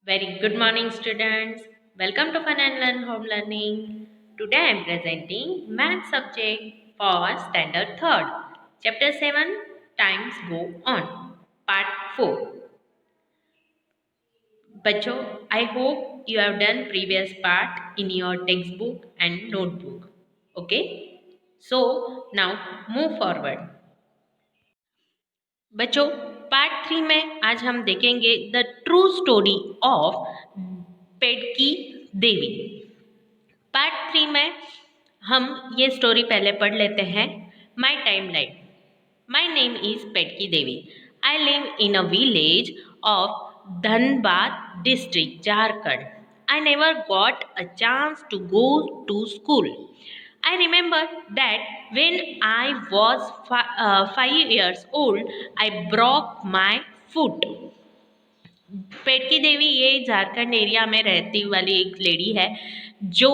Very good morning, students. Welcome to Fun and Learn Home Learning. Today I am presenting Math subject for Standard 3rd. Chapter 7 Times Go On. Part 4. बच्चों, I hope you have done previous part in your textbook and notebook. Okay? So, now move forward. बच्चों, part 3 में आज हम देखेंगे the true story of Pedki Devi. Part 3 में हम ये story पहले पढ़ लेते हैं। My timeline. My name is Pedki Devi. I live in a village of Dhanbad district Jharkhand. I never got a chance to go to school. I remember that when I was 5 years old, I broke my foot. पेटकी देवी ये Jharkhand area में रहती वाली एक lady है जो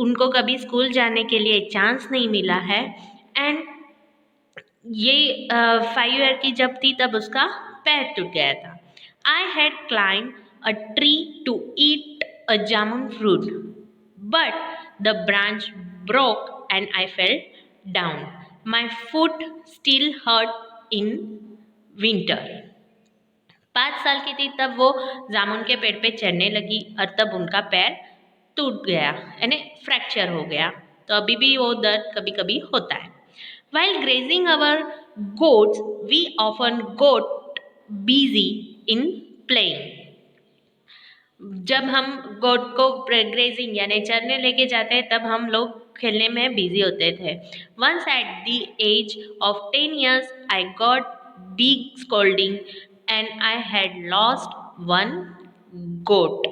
उनको कभी school जाने के लिए चांस नहीं मिला है। एंड ये 5 ईयर की जब थी तब उसका पैर टूट गया था। I had climb a tree to eat a jamun fruit but the branch broke and I fell down. My foot still hurt in winter. 5 साल की थी तब वो जामुन के पेड़ पे चढ़ने लगी और तब उनका पैर टूट गया यानी फ्रैक्चर हो गया। तो अभी भी वो दर्द कभी कभी होता है। While grazing our goats, we often got busy in playing. जब हम गोट को ग्रेजिंग यानी चरने लेके जाते हैं तब हम लोग खेलने में बिजी होते थे। Once at the age of 10 years I got big scolding and I had lost one goat.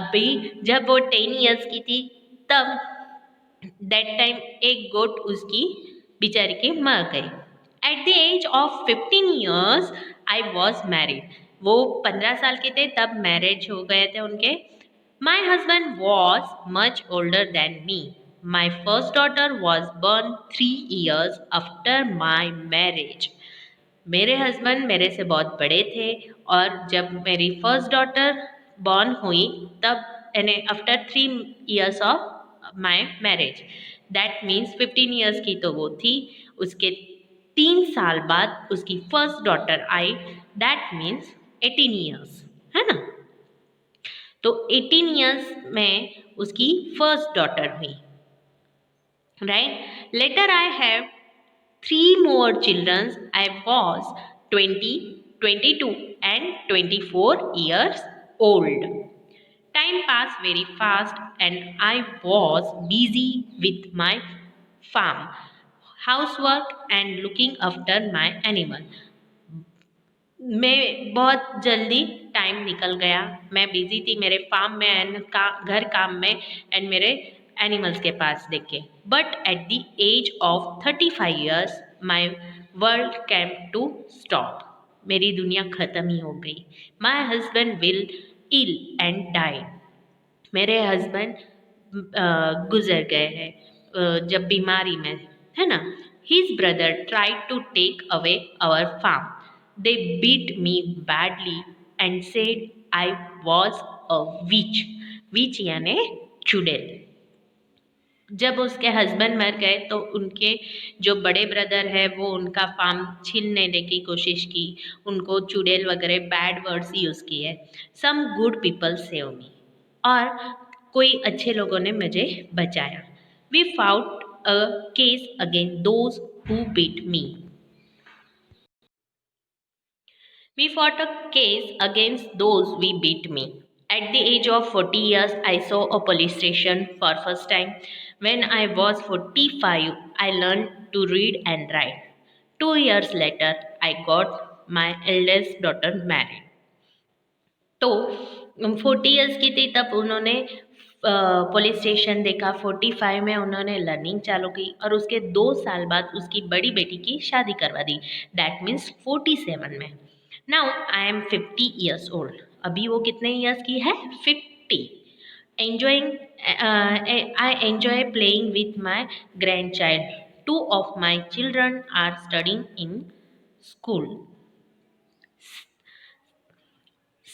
अभी जब वो 10 years की थी तब दैट टाइम एक गोट उसकी बेचारी की मर गई। At the age of 15 years I was married. वो 15 साल के थे तब मैरिज हो गए थे उनके। My husband was much older than me. My first daughter was burn 3 years after my marriage. मेरे हस्बैंड मेरे से बहुत बड़े थे और जब मेरी फर्स्ट डॉटर बॉर्न हुई तब यानी after 3 years of my marriage. That means 15 years की तो वो थी। उसके 3 साल बाद उसकी फर्स्ट डॉटर आई। दैट मीन्स 18 years, है ना। तो 18 years में उसकी फर्स्ट डॉटर हुई, right. Later I have 3 more children. I was 20, 22 and 24 years old. Time passed very fast and I was busy with my farm, housework and looking after my animal. मैं बहुत जल्दी time निकल गया। मैं busy थी मेरे farm में and घर काम में एंड मेरे एनिमल्स के पास देखे। But at the age of 35 years my world came to stop. मेरी दुनिया ख़त्म ही हो गई। My husband will ill and die. मेरे हस्बैंड गुजर गए हैं जब बीमारी में, है ना। His brother tried to take away our farm. They beat me badly and said I was a witch. Witch यानी चुड़ैल। जब उसके हस्बैंड मर गए तो उनके जो बड़े ब्रदर है वो उनका फार्म छीनने की कोशिश की, उनको चुड़ैल वगैरह बैड वर्ड्स यूज़ किए। Some good people save me. और कोई अच्छे लोगों ने मुझे बचाया। We fought a case against those who beat me. We fought a case against those we beat me. At the age of 40 years, I saw a police station for first time. When I was 45, I learned to read and write. 2 years later, I got my eldest daughter married. तो 40 years की थी तब उन्होंने police station देखा। 45 में उन्होंने learning चालू की और उसके 2 साल बाद उसकी बड़ी बेटी की शादी करवा दी। दैट मीन्स 47 में। Now I am 50 years old. अभी वो कितने ईयर्स की है? 50। Enjoying I enjoy playing with my grand child. 2 of my children are studying in school.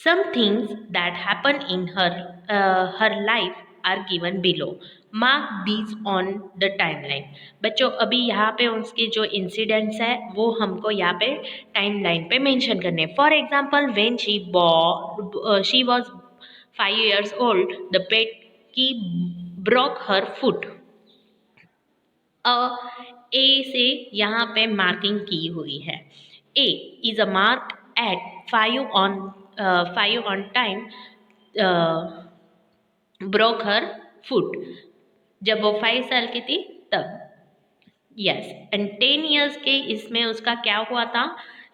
Some things that happen in her life are given below. Mark these on the timeline. बच्चों अभी यहाँ पे उसके जो incidents है वो हमको यहाँ पे टाइमलाइन पे मेंशन करने. For example when she was 5 years old, the pet की broke her foot. अ ए से यहाँ पे मार्किंग की हुई है. A is a mark at 5 on time broke her foot. जब वो 5 साल की थी तब. यस. एंड 10 years के इसमें उसका क्या हुआ था?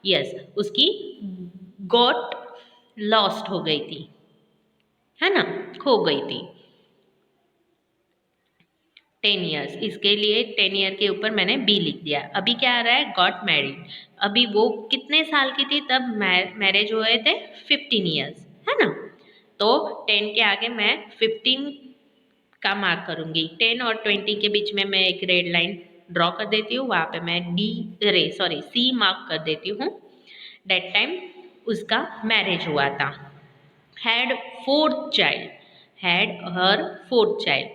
यस, उसकी गोट लॉस्ट हो गई थी, है ना, खो गई थी. 10 years, इसके लिए 10 year के ऊपर मैंने बी लिख दिया. अभी क्या आ रहा है? Got married. अभी वो कितने साल की थी तब मैरिज हुए थे? 15 years, है ना. तो 10 के आगे मैं 15 का मार्क करूंगी. 10 और 20 के बीच में मैं एक रेड लाइन ड्रॉ कर देती हूँ. वहाँ पे मैं सी मार्क कर देती हूँ. डेट टाइम उसका मैरिज हुआ था. Had fourth child. Had her fourth child.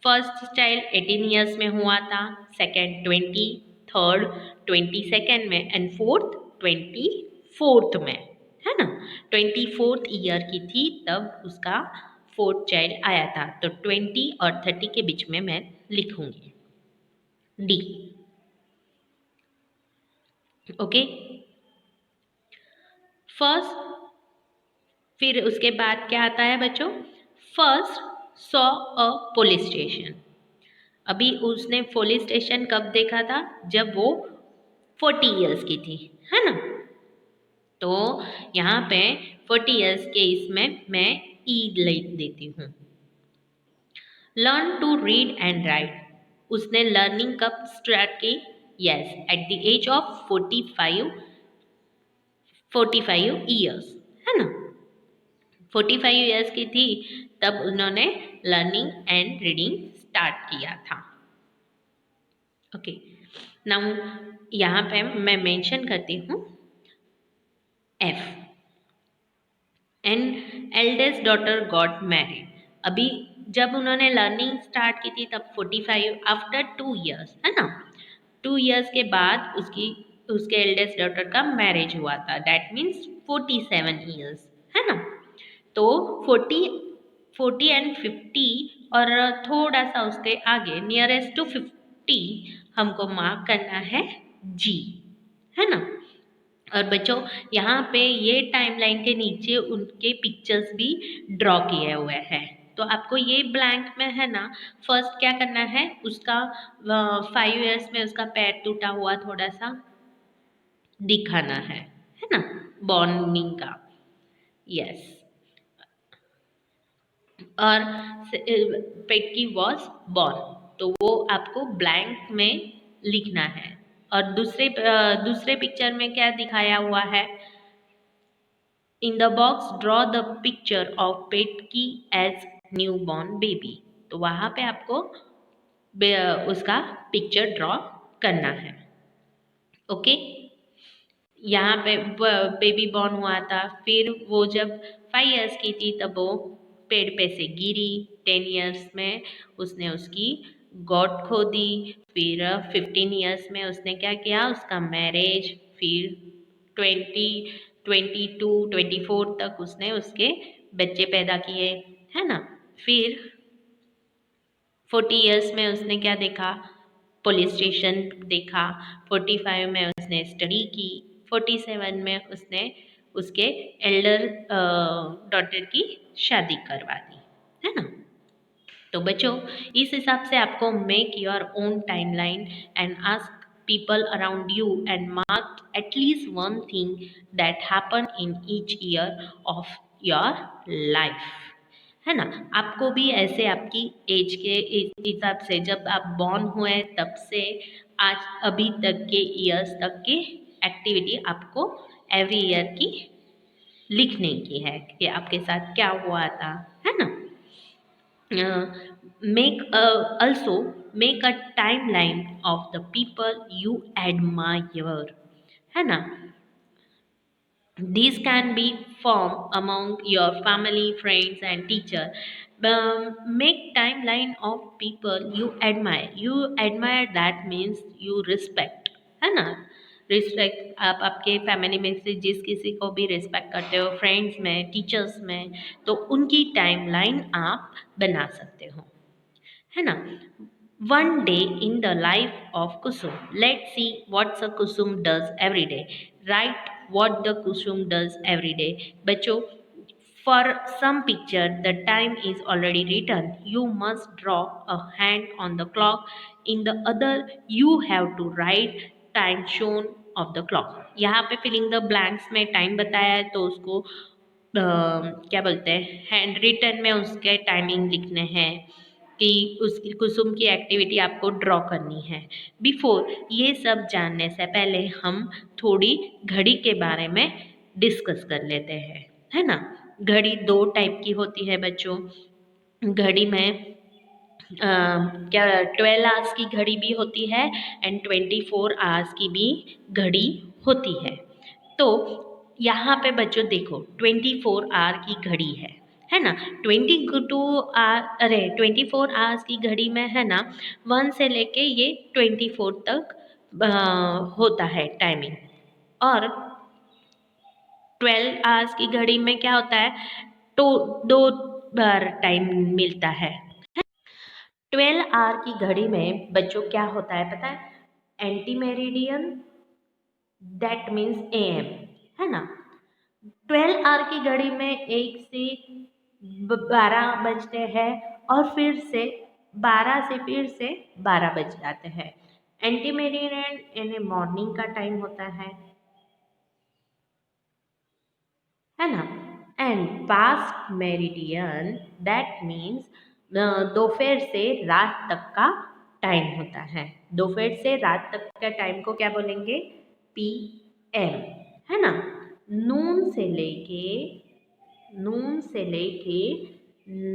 First child 18 years में हुआ था, सेकेंड 20, थर्ड 22nd में एंड फोर्थ 24th में, है ना. 24th ईयर की थी तब उसका फोर्थ चाइल्ड आया था. तो 20 और 30 के बीच में मैं लिखूंगी डी. ओके. फर्स्ट. फिर उसके बाद क्या आता है बच्चों? First saw a police station. अभी उसने पुलिस स्टेशन कब देखा था? जब वो 40 years की थी, है ना. तो यहाँ पे 40 years के इसमें मैं ई लिख देती हूँ. Learn to read and write. उसने लर्निंग कब स्टार्ट की? Yes, at the age of 45 years, है ना. 45 years की थी तब उन्होंने लर्निंग एंड रीडिंग स्टार्ट किया था. ओके. नाउ यहाँ पे मैं मेंशन करती हूँ F. And eldest daughter got married. अभी जब उन्होंने लर्निंग स्टार्ट की थी तब 45 आफ्टर 2 years, है ना. 2 years के बाद उसके एल्डेस्ट डॉटर का मैरिज हुआ था. दैट मीन्स 47 years, है ना. तो 40 एंड 50 और थोड़ा सा उसके आगे नियरेस्ट टू 50 हमको मार्क करना है जी, है ना. और बच्चों यहाँ पे ये टाइमलाइन के नीचे उनके पिक्चर्स भी ड्रॉ किए हुए हैं. तो आपको ये ब्लैंक में है ना, फर्स्ट क्या करना है? उसका 5 years में उसका पैर टूटा हुआ थोड़ा सा दिखाना है ना, बॉर्निंग का. यस. और पेट की वॉज बॉर्न. तो वो आपको ब्लैंक में लिखना है. और दूसरे पिक्चर में क्या दिखाया हुआ है? In the box draw the picture of pet की एज न्यू बॉर्न बेबी. तो वहाँ पे आपको उसका पिक्चर ड्रॉ करना है. ओके. यहाँ पे बेबी बॉर्न हुआ था. फिर वो जब 5 years की थी तब वो पेड़ पे से गिरी. 10 years में उसने उसकी गॉड खो दी. फिर 15 years में उसने क्या किया? उसका मैरिज. फिर 22 24 तक उसने उसके बच्चे पैदा किए, है ना. फिर 40 years में उसने क्या देखा? पुलिस स्टेशन देखा. 45 में उसने स्टडी की. 47 में उसने उसके एल्डर डॉटर की शादी करवा दी, है ना. तो बच्चों इस हिसाब से आपको make your own timeline and ask people around you and mark at least one thing that happen in each year of your life, है ना. आपको भी ऐसे आपकी एज के हिसाब से जब आप बॉर्न हुए तब से आज अभी तक के ईयर्स तक की एक्टिविटी आपको एवरी ईयर की लिखने की है कि आपके साथ क्या हुआ था, है ना. Also make a timeline of the people you admire, है ना. These can be formed among your family, friends, and teacher. Make timeline of people you admire. You admire that means you respect, है ना? Respect आप आपके family में से जिस किसी को भी रिस्पेक्ट करते हो, फ्रेंड्स में, टीचर्स में, तो उनकी टाइमलाइन आप बना सकते हो, है ना? One day in the life of Kusum. Let's see what the Kusum does every day. Write what the Kusum does every day. बच्चों, for some picture the time is already written. You must draw a hand on the clock. In the other you have to write time shown of the clock. यहाँ पे filling the blanks में time बताया है तो उसको क्या बोलते हैं, हैंड रिटन में उसके टाइमिंग लिखने हैं कि उसकी कुसुम की एक्टिविटी आपको ड्रॉ करनी है। बिफोर ये सब जानने से पहले हम थोड़ी घड़ी के बारे में डिस्कस कर लेते हैं, है ना? घड़ी दो टाइप की होती है बच्चों। घड़ी में क्या 12 आवर्स की घड़ी भी होती है एंड 24 आवर्स की भी घड़ी होती है। तो यहाँ पे बच्चों देखो 24 आवर की घड़ी है ना? 24 आवर्स की घड़ी में है ना, 1 से लेके ये 24 तक होता है टाइमिंग। और 12 आवर्स की घड़ी में क्या होता है, तो 2 बार टाइम मिलता है। 12 आवर की घड़ी में बच्चों क्या होता है पता है? Anti meridian, that means AM, है ना? 12 आवर की घड़ी में 1 से 12 बजते हैं और फिर से 12 से फिर से 12 बज जाते हैं। एंटी मेरिडियन यानी मॉर्निंग का टाइम होता है ना? And past meridian that means दोपहर से रात तक का टाइम होता है। दोपहर से रात तक का टाइम को क्या बोलेंगे? PM, है ना? नून से लेके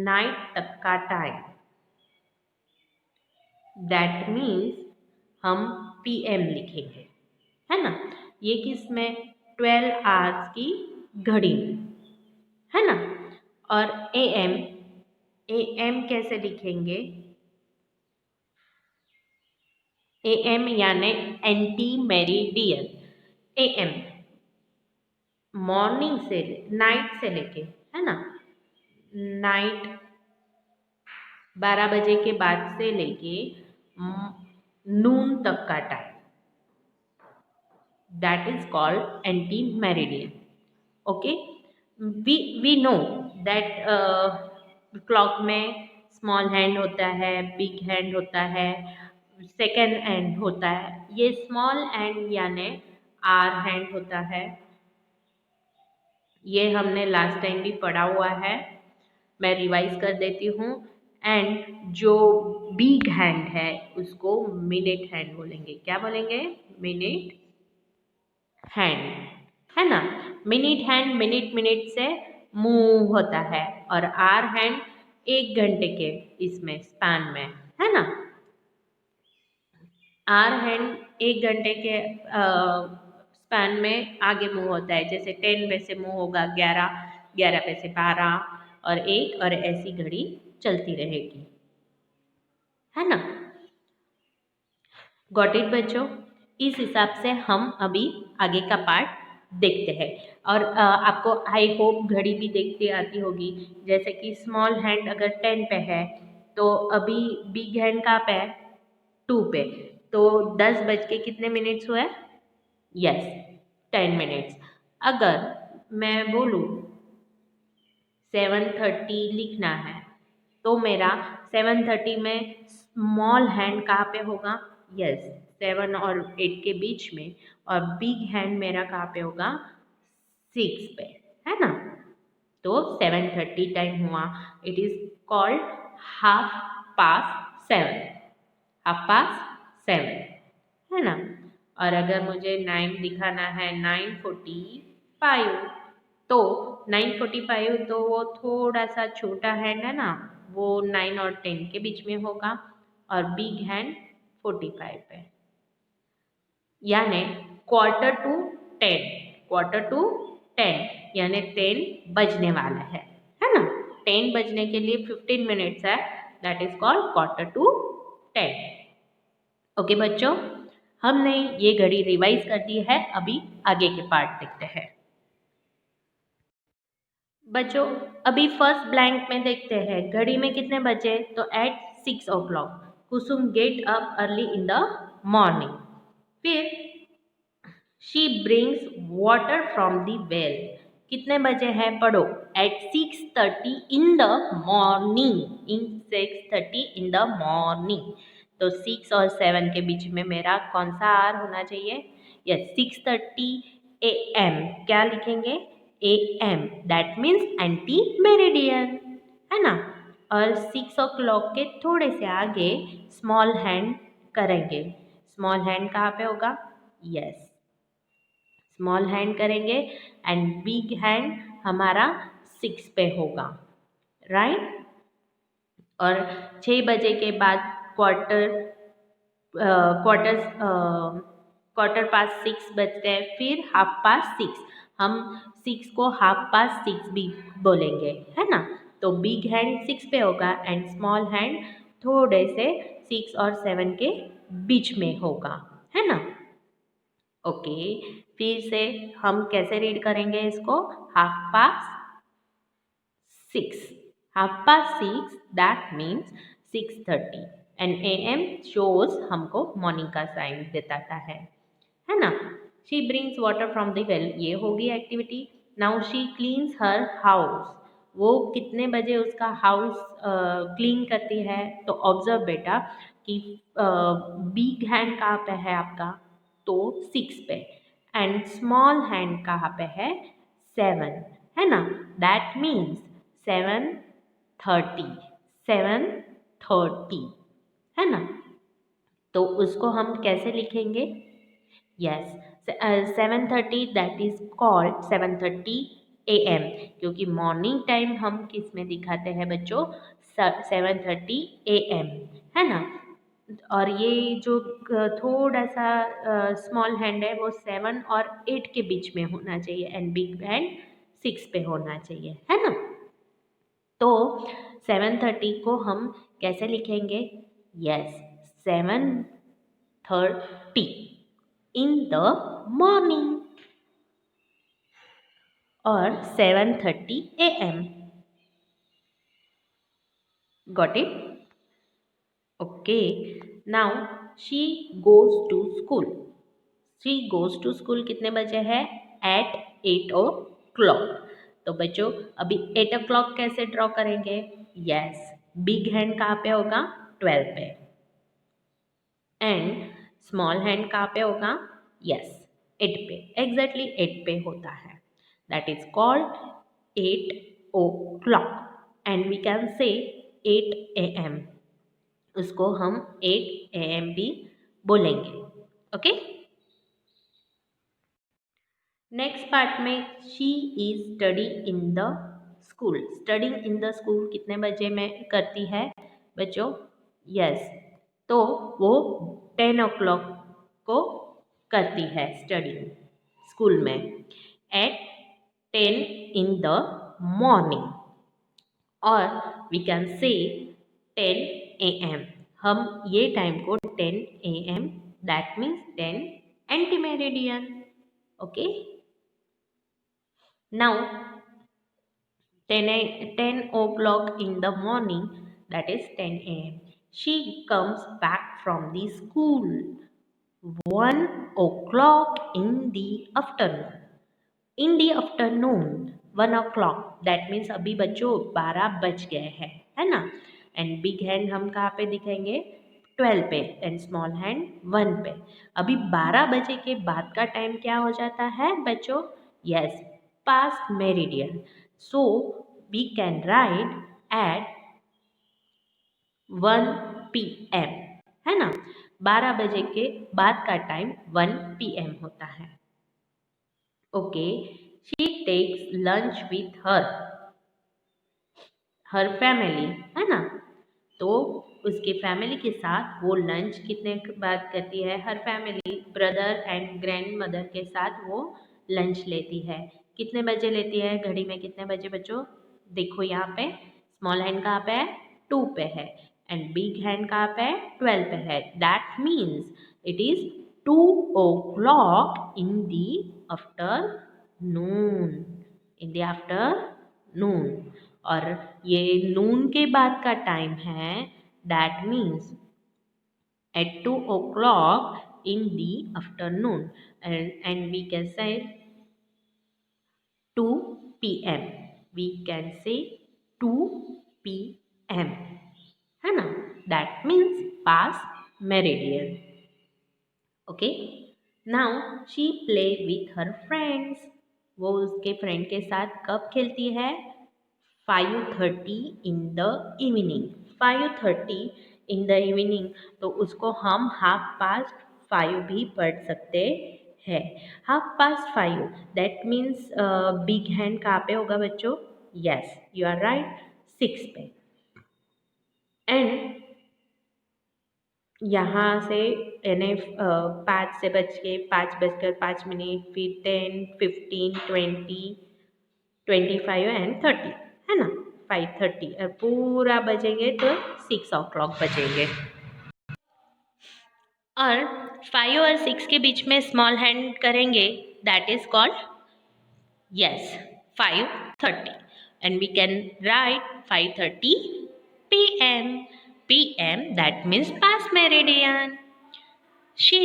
नाइट तक का टाइम, दैट मीन्स हम PM लिखेंगे, है ना? ये किस में? 12 आवर्स की घड़ी में, है ना? और AM कैसे लिखेंगे? AM यानी एंटी मेरिडियन। AM मॉर्निंग से नाइट से लेके, है ना? नाइट 12 बजे के बाद से लेके नून तक का time, that is called anti meridian. Okay, we know that clock में स्मॉल हैंड होता है, बिग हैंड होता है, सेकेंड हैंड होता है। ये स्मॉल हैंड यानी आर हैंड होता है, ये हमने लास्ट टाइम भी पढ़ा हुआ है, मैं रिवाइज कर देती हूँ। एंड जो बिग हैंड है उसको मिनट हैंड बोलेंगे। क्या बोलेंगे? मिनट हैंड, है ना? मिनट हैंड मिनट से मूव होता है और आर हैंड 1 घंटे के इसमें स्पैन में, है ना? आर हैंड 1 घंटे के स्पैन में आगे मूव होता है। जैसे 10 पे से मूव होगा 11, 11 पे से 12 और 1, और ऐसी घड़ी चलती रहेगी, है ना? गॉट इट बच्चों? इस हिसाब से हम अभी आगे का पार्ट देखते हैं। और आपको आई होप घड़ी भी देखते आती होगी। जैसे कि स्मॉल हैंड अगर 10 पे है तो अभी बिग हैंड कहाँ पे है? 2 पे। तो 10 बज के कितने मिनट्स हुए? Yes, 10 minutes. अगर मैं बोलूँ 7:30 लिखना है तो मेरा 7:30 में स्मॉल हैंड कहाँ पे होगा? यस, 7 और 8 के बीच में। और बिग हैंड मेरा कहाँ पे होगा? 6 पे, है ना? तो 7:30 टाइम हुआ। इट इज कॉल्ड 7:30, 7:30, है ना? और अगर मुझे 9 दिखाना है, 9:45, तो 9:45 तो वो थोड़ा सा छोटा हैंड है ना, वो 9 और 10 के बीच में होगा और बिग हैंड 45 पे, यानी 9:45, 10, 9:45 10 यानी 10 बजने वाला है ना। 10 बजने के लिए 15 मिनट्स है, दैट इज कॉल्ड 9:45। ओके बच्चों, हमने ये घड़ी रिवाइज कर दी है, अभी आगे के पार्ट देखते हैं। बच्चों अभी फर्स्ट ब्लैंक में देखते हैं घड़ी में कितने बजे, तो at 6 o'clock Kusum get up early in the morning. फिर she brings water from the well, कितने बजे है पढ़ो, at 6:30 in the morning, in 6:30 in the morning. तो 6 और 7 के बीच में मेरा कौन सा आर होना चाहिए, यस 6:30 AM, क्या लिखेंगे AM, that means anti meridian, है ना। और 6 o'clock के थोड़े से आगे स्मॉल हैंड करेंगे, स्मॉल हैंड कहाँ पे होगा, यस स्मॉल हैंड करेंगे एंड बिग हैंड हमारा 6 पे होगा, राइट। और 6 बजे के बाद क्वार्टर पास 6 बजते हैं, फिर 6:30, हम 6 को 6:30 भी बोलेंगे, है ना। तो बिग हैंड 6 पे होगा एंड स्मॉल हैंड थोड़े से 6 और 7 के बीच में होगा, है ना। ओके, फिर से हम कैसे रीड करेंगे इसको, 6:30, 6:30 that means 6:30 and AM shows हमको मॉर्निंग का साइन बताता है ना। She brings water from the well, ये होगी activity. Now she cleans her house, वो कितने बजे उसका हाउस क्लीन करती है, तो ऑब्जर्व बेटा कि बिग हैंड कहाँ पे है आपका, तो 6 पे, एंड स्मॉल हैंड कहाँ पे है, 7, है ना। दैट मीन्स 7:30, 7:30, है ना। तो उसको हम कैसे लिखेंगे, yes 7:30 that is called 7:30 AM, क्योंकि मॉर्निंग टाइम हम किस में दिखाते हैं बच्चों, 7:30 AM, है ना। और ये जो थोड़ा सा स्मॉल हैंड है वो 7 और 8 के बीच में होना चाहिए एंड बिग हैंड 6 पे होना चाहिए, है ना। तो 7:30 को हम कैसे लिखेंगे, यस 7:30 इन द मॉर्निंग और 7:30 AM, got it. Okay, now she goes to school, she goes to school कितने बजे है, एट 8 o'clock। तो बच्चों अभी 8 o'clock कैसे ड्रॉ करेंगे, यस बिग हैंड कहाँ पे होगा, 12 पे, एंड स्मॉल हैंड कहाँ पे होगा, यस 8 पे, एग्जैक्टली 8 पे होता है, that is called 8 o'clock and we can say 8 AM, उसको हम 8 AM भी बोलेंगे, ओके। नेक्स्ट पार्ट में she is study in the school, studying in the school कितने बजे में करती है बच्चों, यस तो वो 10 o'clock को करती है स्टडी स्कूल में, एट 10 इन द मॉर्निंग, और वी कैन से 10 AM, हम ये टाइम को 10 AM that means 10 anti meridian, okay. Now 10 o'clock in the morning, that is 10 AM. She comes back from the school 1 o'clock in the afternoon. In the afternoon 1 o'clock, that means अभी बच्चों 12 बज गए हैं, है ना। And big hand हम कहाँ पे दिखाएंगे, 12 पे, एंड स्मॉल हैंड 1 पे। अभी 12 बजे के बाद का टाइम क्या हो जाता है बच्चों, yes past meridian, so we can write at 1 PM, है ना। 12 बजे के बाद का टाइम 1 PM होता है, okay. She takes lunch with her family, है ना। तो उसके फैमिली के साथ वो लंच कितने बाद करती है, her family brother and grandmother के साथ वो लंच लेती है कितने बजे लेती है घड़ी में, कितने बजे बच्चों? देखो यहाँ पे स्मॉल हैंड कहाँ पे है? 2 पे है एंड बिग हैंड कहाँ पे है? 12 पे है। That means it is 2 o'clock in the afternoon, in the afternoon. और ये नून के बाद का टाइम है, that means at 2 o'clock in the afternoon, and we can say 2 p.m. We can say 2 p.m. है ना? That means past meridian. Okay. Now she play with her friends. वो उसके फ्रेंड के साथ कब खेलती है? 5:30 in the evening. 5:30 in the evening, तो उसको हम 5:30 भी पढ़ सकते हैं। 5:30 दैट मीन्स बिग हैंड कहाँ पे होगा बच्चों? यस, यू आर राइट, 6 पे। एंड यहाँ से यानी 5 से बज के 5:05, फिर 10, 15, 20, 25 एंड 30, है ना? 5:30 और पूरा बजेंगे तो 6 o'clock बजेंगे। और 5 और 6 के बीच में स्मॉल हैंड करेंगे, that is called yes 5:30 and we can write 5:30 p.m. p.m. that means past meridian. She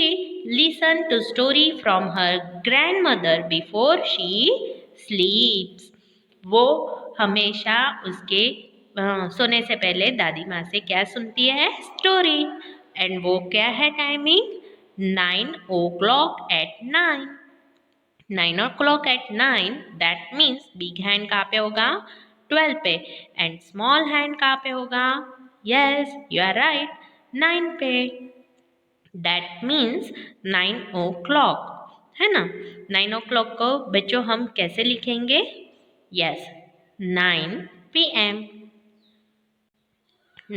listened to story from her grandmother before she sleeps. वो हमेशा उसके सोने से पहले दादी माँ से क्या सुनती है? स्टोरी। एंड वो क्या है timing? 9 o'clock at 9। 9 o'clock at 9 that means big hand कहाँ पे होगा? 12 पे। एंड स्मॉल हैंड कहाँ पे होगा? यस, यू आर राइट, 9 पे। दैट मीन्स 9 o'clock, है ना? 9 o'clock को बच्चों हम कैसे लिखेंगे? Yes, 9 p.m.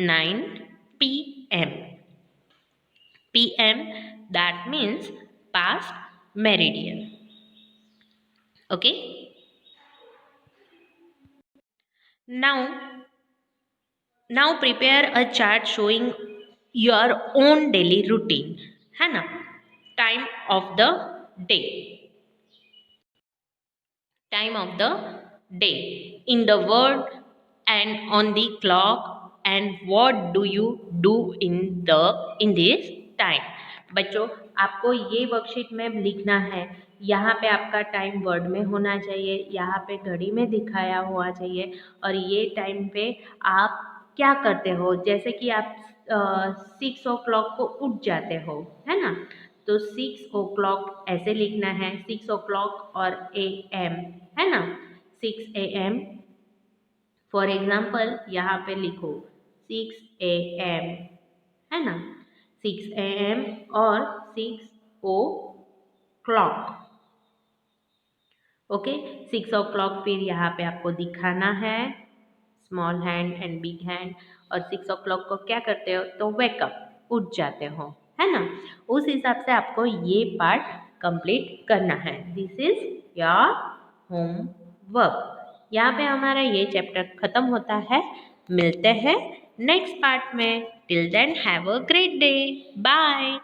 9 p.m. p.m. that means past meridian. Okay. Now prepare a chart showing your own daily routine, है ना? Time of the day. Time of the day in the word and on the clock, and what do you do in this time? बच्चों, आपको ये worksheet में लिखना है। यहाँ पे आपका टाइम वर्ड में होना चाहिए, यहाँ पे घड़ी में दिखाया हुआ चाहिए, और ये टाइम पे आप क्या करते हो। जैसे कि आप 6 o'clock को उठ जाते हो, है ना? तो 6 o'clock ऐसे लिखना है, 6 o'clock और AM, है ना? 6 AM फॉर एग्जाम्पल यहाँ पे लिखो 6 AM, है ना? 6 AM और 6 o'clock। ओके, 6 o'clock फिर यहाँ पे आपको दिखाना है small hand and big hand. और 6 o'clock को क्या करते हो? तो वेकअप, उठ जाते हो, है ना? उस हिसाब से आपको ये पार्ट कंप्लीट करना है। This is your homework. यहाँ पे हमारा ये चैप्टर खत्म होता है। मिलते हैं नेक्स्ट पार्ट में। Till then have a great day. Bye.